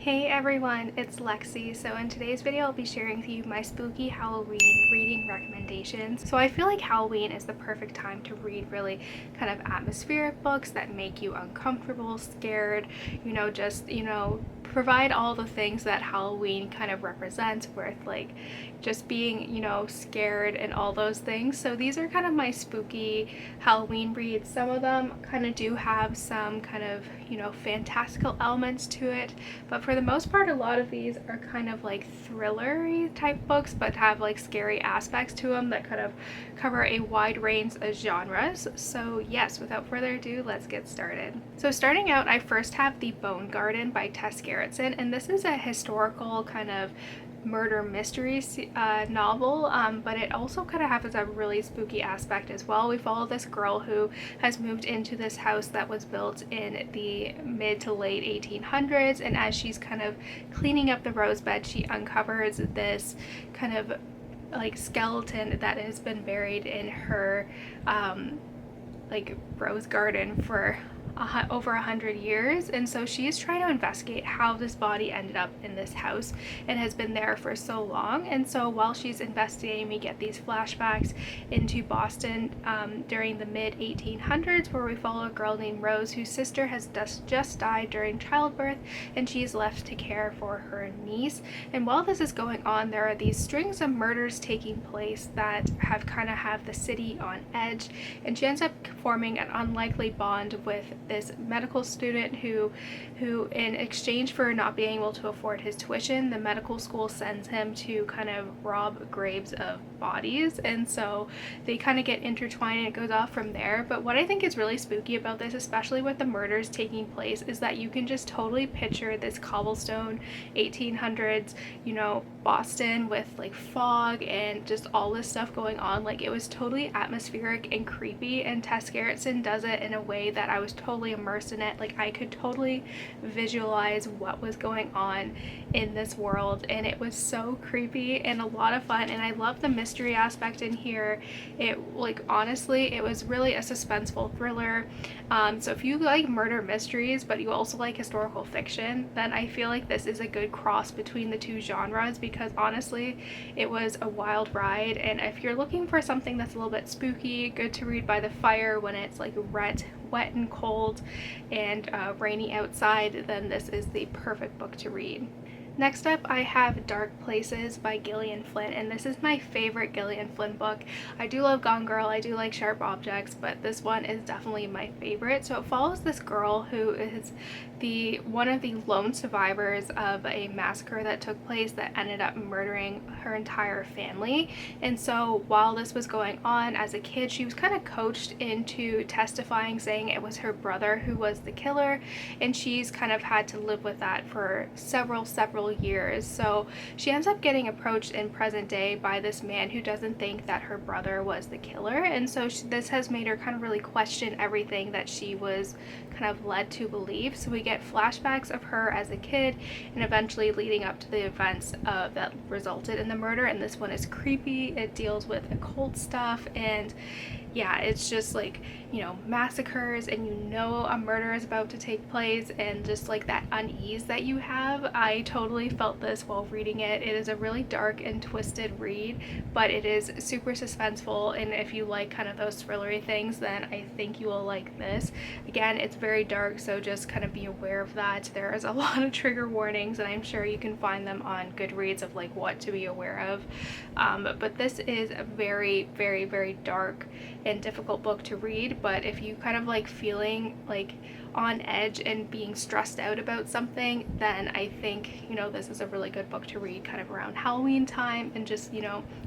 Hey everyone, it's Lexie. So in today's video I'll be sharing with you my spooky Halloween reading recommendations. So I feel like Halloween is the perfect time to read really kind of atmospheric books that make you uncomfortable, scared, provide all the things that Halloween kind of represents with like just being, scared and all those things. So these are kind of my spooky Halloween reads. Some of them kind of do have some kind of, fantastical elements to it, but for the most part a lot of these are kind of like thrillery type books but have like scary aspects to them that kind of cover a wide range of genres. So yes, without further ado, let's get started. So starting out, I first have The Bone Garden by Tess, and this is a historical kind of murder mystery novel, but it also kind of has a really spooky aspect as well. We follow this girl who has moved into this house that was built in the mid to late 1800s, and as she's kind of cleaning up the rosebed, she uncovers this kind of like skeleton that has been buried in her like rose garden for over 100 years, and so she is trying to investigate how this body ended up in this house and has been there for so long. And so while she's investigating, we get these flashbacks into Boston during the mid 1800s, where we follow a girl named Rose whose sister has just died during childbirth, and she's left to care for her niece. And while this is going on, there are these strings of murders taking place that have the city on edge, and she ends up forming an unlikely bond with this medical student who in exchange for not being able to afford his tuition, the medical school sends him to kind of rob graves of bodies, and so they kind of get intertwined and it goes off from there. But what I think is really spooky about this, especially with the murders taking place, is that you can just totally picture this cobblestone 1800s, Boston with like fog and just all this stuff going on. Like, it was totally atmospheric and creepy, and Tess Gerritsen does it in a way that I was totally immersed in it. Like, I could totally visualize what was going on in this world, and it was so creepy and a lot of fun, and I love the mystery aspect in here. It, like, honestly, it was really a suspenseful thriller. So if you like murder mysteries but you also like historical fiction, then I feel like this is a good cross between the two genres, because honestly it was a wild ride. And if you're looking for something that's a little bit spooky, good to read by the fire when it's like wet and cold and rainy outside, then this is the perfect book to read. Next up, I have Dark Places by Gillian Flynn, and this is my favorite Gillian Flynn book. I do love Gone Girl, I do like Sharp Objects, but this one is definitely my favorite. So it follows this girl who is one of the lone survivors of a massacre that took place that ended up murdering her entire family. And so while this was going on, as a kid, she was kind of coached into testifying, saying it was her brother who was the killer, and she's kind of had to live with that for several years. So she ends up getting approached in present day by this man who doesn't think that her brother was the killer, and so this has made her kind of really question everything that she was kind of led to believe. So we get flashbacks of her as a kid and eventually leading up to the events that resulted in the murder, and this one is creepy. It deals with occult stuff, and yeah, it's just like, massacres, and a murder is about to take place, and just like that unease that you have. I totally felt this while reading it. It is a really dark and twisted read, but it is super suspenseful, and if you like kind of those thrillery things, then I think you will like this. Again, it's very dark, so just kind of be aware of that. There is a lot of trigger warnings, and I'm sure you can find them on Goodreads of like what to be aware of. But this is a very, very, very dark and difficult book to read. But if you kind of like feeling like on edge and being stressed out about something, then I think this is a really good book to read kind of around Halloween time, and just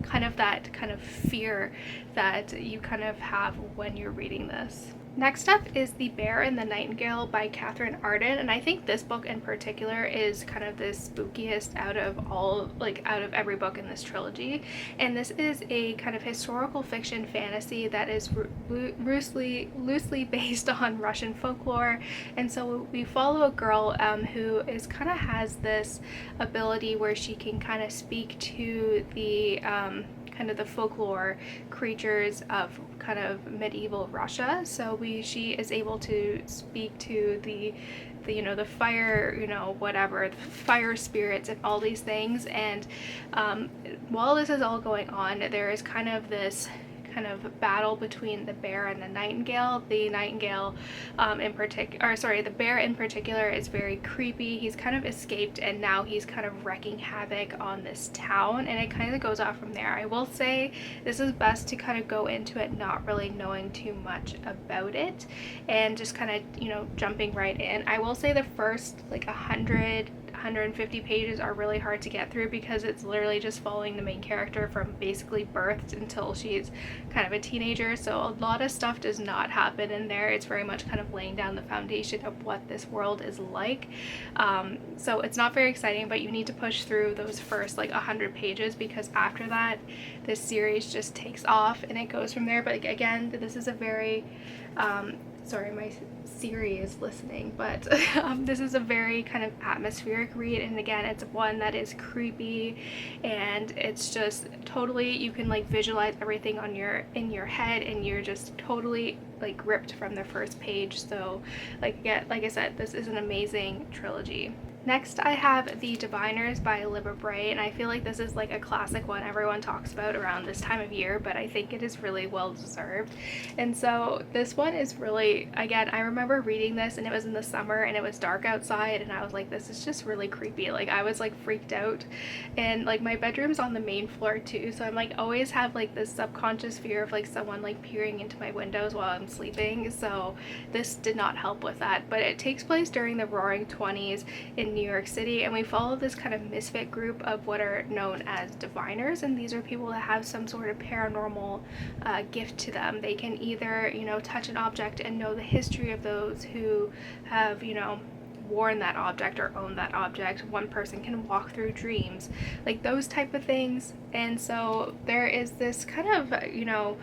kind of that kind of fear that you kind of have when you're reading this. Next up is The Bear and the Nightingale by Katherine Arden, and I think this book in particular is kind of the spookiest out of every book in this trilogy. And this is a kind of historical fiction fantasy that is loosely based on Russian folklore. And so we follow a girl who is kind of has this ability where she can kind of speak to the kind of the folklore creatures of kind of medieval Russia. So she is able to speak to the, you know, the fire, you know, whatever, the fire spirits and all these things. And while this is all going on, there is kind of this kind of battle between the bear and the nightingale. The nightingale in particular, or sorry, the bear in particular is very creepy. He's kind of escaped and now he's kind of wreaking havoc on this town, and it kind of goes off from there. I will say this is best to kind of go into it not really knowing too much about it and just kind of, you know, jumping right in. I will say the first like 150 pages are really hard to get through because it's literally just following the main character from basically birth until she's kind of a teenager. So a lot of stuff does not happen in there. It's very much kind of laying down the foundation of what this world is like. So it's not very exciting, but you need to push through those first like 100 pages because after that this series just takes off and it goes from there. But again, this is a very sorry, my Siri is listening, but this is a very kind of atmospheric read, and again, it's one that is creepy, and it's just totally, you can like visualize everything on in your head, and you're just totally like gripped from the first page. So like I said, this is an amazing trilogy. Next, I have The Diviners by Libba Bray, and I feel like this is like a classic one everyone talks about around this time of year, but I think it is really well deserved. And so this one is really, again, I remember reading this and it was in the summer and it was dark outside and I was like, this is just really creepy. Like I was like freaked out, and like my bedroom's on the main floor too, so I'm like always have like this subconscious fear of like someone like peering into my windows while I'm sleeping. So this did not help with that, but it takes place during the Roaring 20s in New York City, and we follow this kind of misfit group of what are known as diviners, and these are people that have some sort of paranormal gift to them. They can either, you know, touch an object and know the history of those who have, you know, worn that object or own that object. One person can walk through dreams, like those type of things. And so there is this kind of, you know,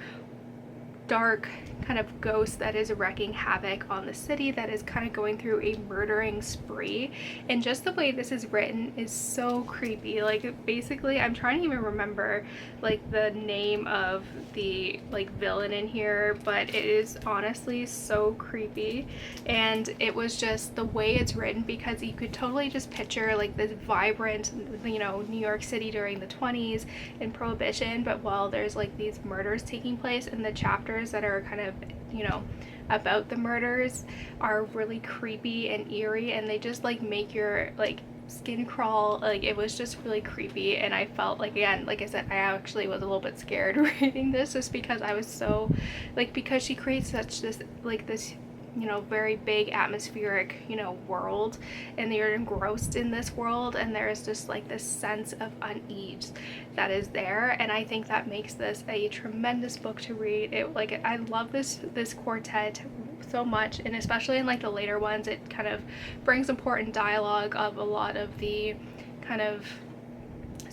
dark kind of ghost that is wreaking havoc on the city, that is kind of going through a murdering spree, and just the way this is written is so creepy. Like basically, I'm trying to even remember like the name of the like villain in here, but it is honestly so creepy. And it was just the way it's written, because you could totally just picture like this vibrant, you know, New York City during the 20s and Prohibition, but while there's like these murders taking place, and the chapters that are kind of, you know, about the murders are really creepy and eerie, and they just like make your like skin crawl. Like it was just really creepy, and I felt like, again, like I said, I actually was a little bit scared reading this, just because I was so like, because she creates such this like this, you know, very big atmospheric, you know, world, and you're engrossed in this world, and there's just like this sense of unease that is there, and I think that makes this a tremendous book to read. It like, I love this quartet so much, and especially in like the later ones, it kind of brings important dialogue of a lot of the kind of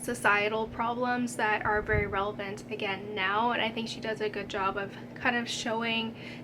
societal problems that are very relevant again now, and I think she does a good job of kind of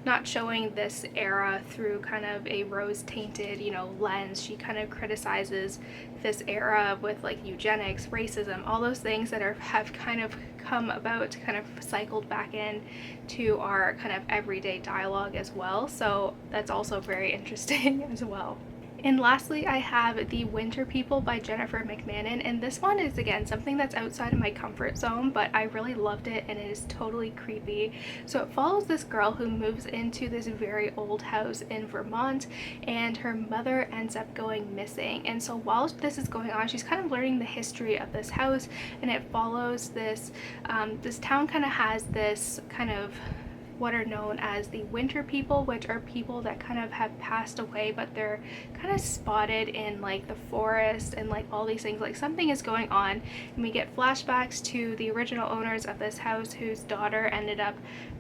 not showing this era through kind of a rose-tainted, you know, lens. She kind of criticizes this era with like eugenics, racism, all those things that have kind of come about, kind of cycled back in to our kind of everyday dialogue as well. So that's also very interesting as well. And lastly, I have The Winter People by Jennifer McMahon, and this one is, again, something that's outside of my comfort zone, but I really loved it, and it is totally creepy. So it follows this girl who moves into this very old house in Vermont, and her mother ends up going missing. And so while this is going on, she's kind of learning the history of this house, and it follows this, this town kind of has this kind of what are known as the Winter People, which are people that kind of have passed away, but they're kind of spotted in like the forest and like all these things, like something is going on. And we get flashbacks to the original owners of this house whose daughter ended up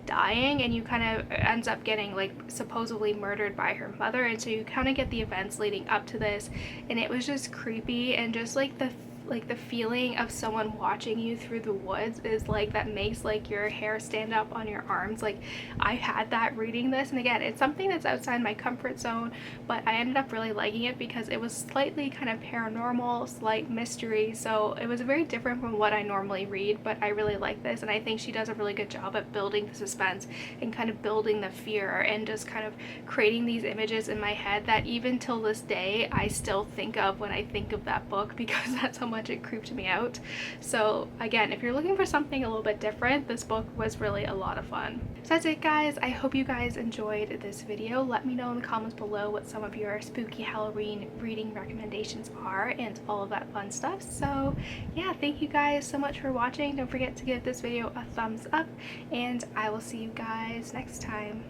dying, and you kind of ends up getting like supposedly murdered by her mother, and so you kind of get the events leading up to this, and it was just creepy, and just like the like the feeling of someone watching you through the woods is like that makes like your hair stand up on your arms. Like I had that reading this, and again, it's something that's outside my comfort zone, but I ended up really liking it because it was slightly kind of paranormal, slight mystery, so it was very different from what I normally read, but I really like this, and I think she does a really good job at building the suspense and kind of building the fear and just kind of creating these images in my head that even till this day I still think of when I think of that book, because that's how much it creeped me out. So again, if you're looking for something a little bit different, this book was really a lot of fun. So that's it, guys. I hope you guys enjoyed this video. Let me know in the comments below what some of your spooky Halloween reading recommendations are and all of that fun stuff. So yeah, thank you guys so much for watching. Don't forget to give this video a thumbs up, and I will see you guys next time.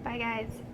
Bye, guys.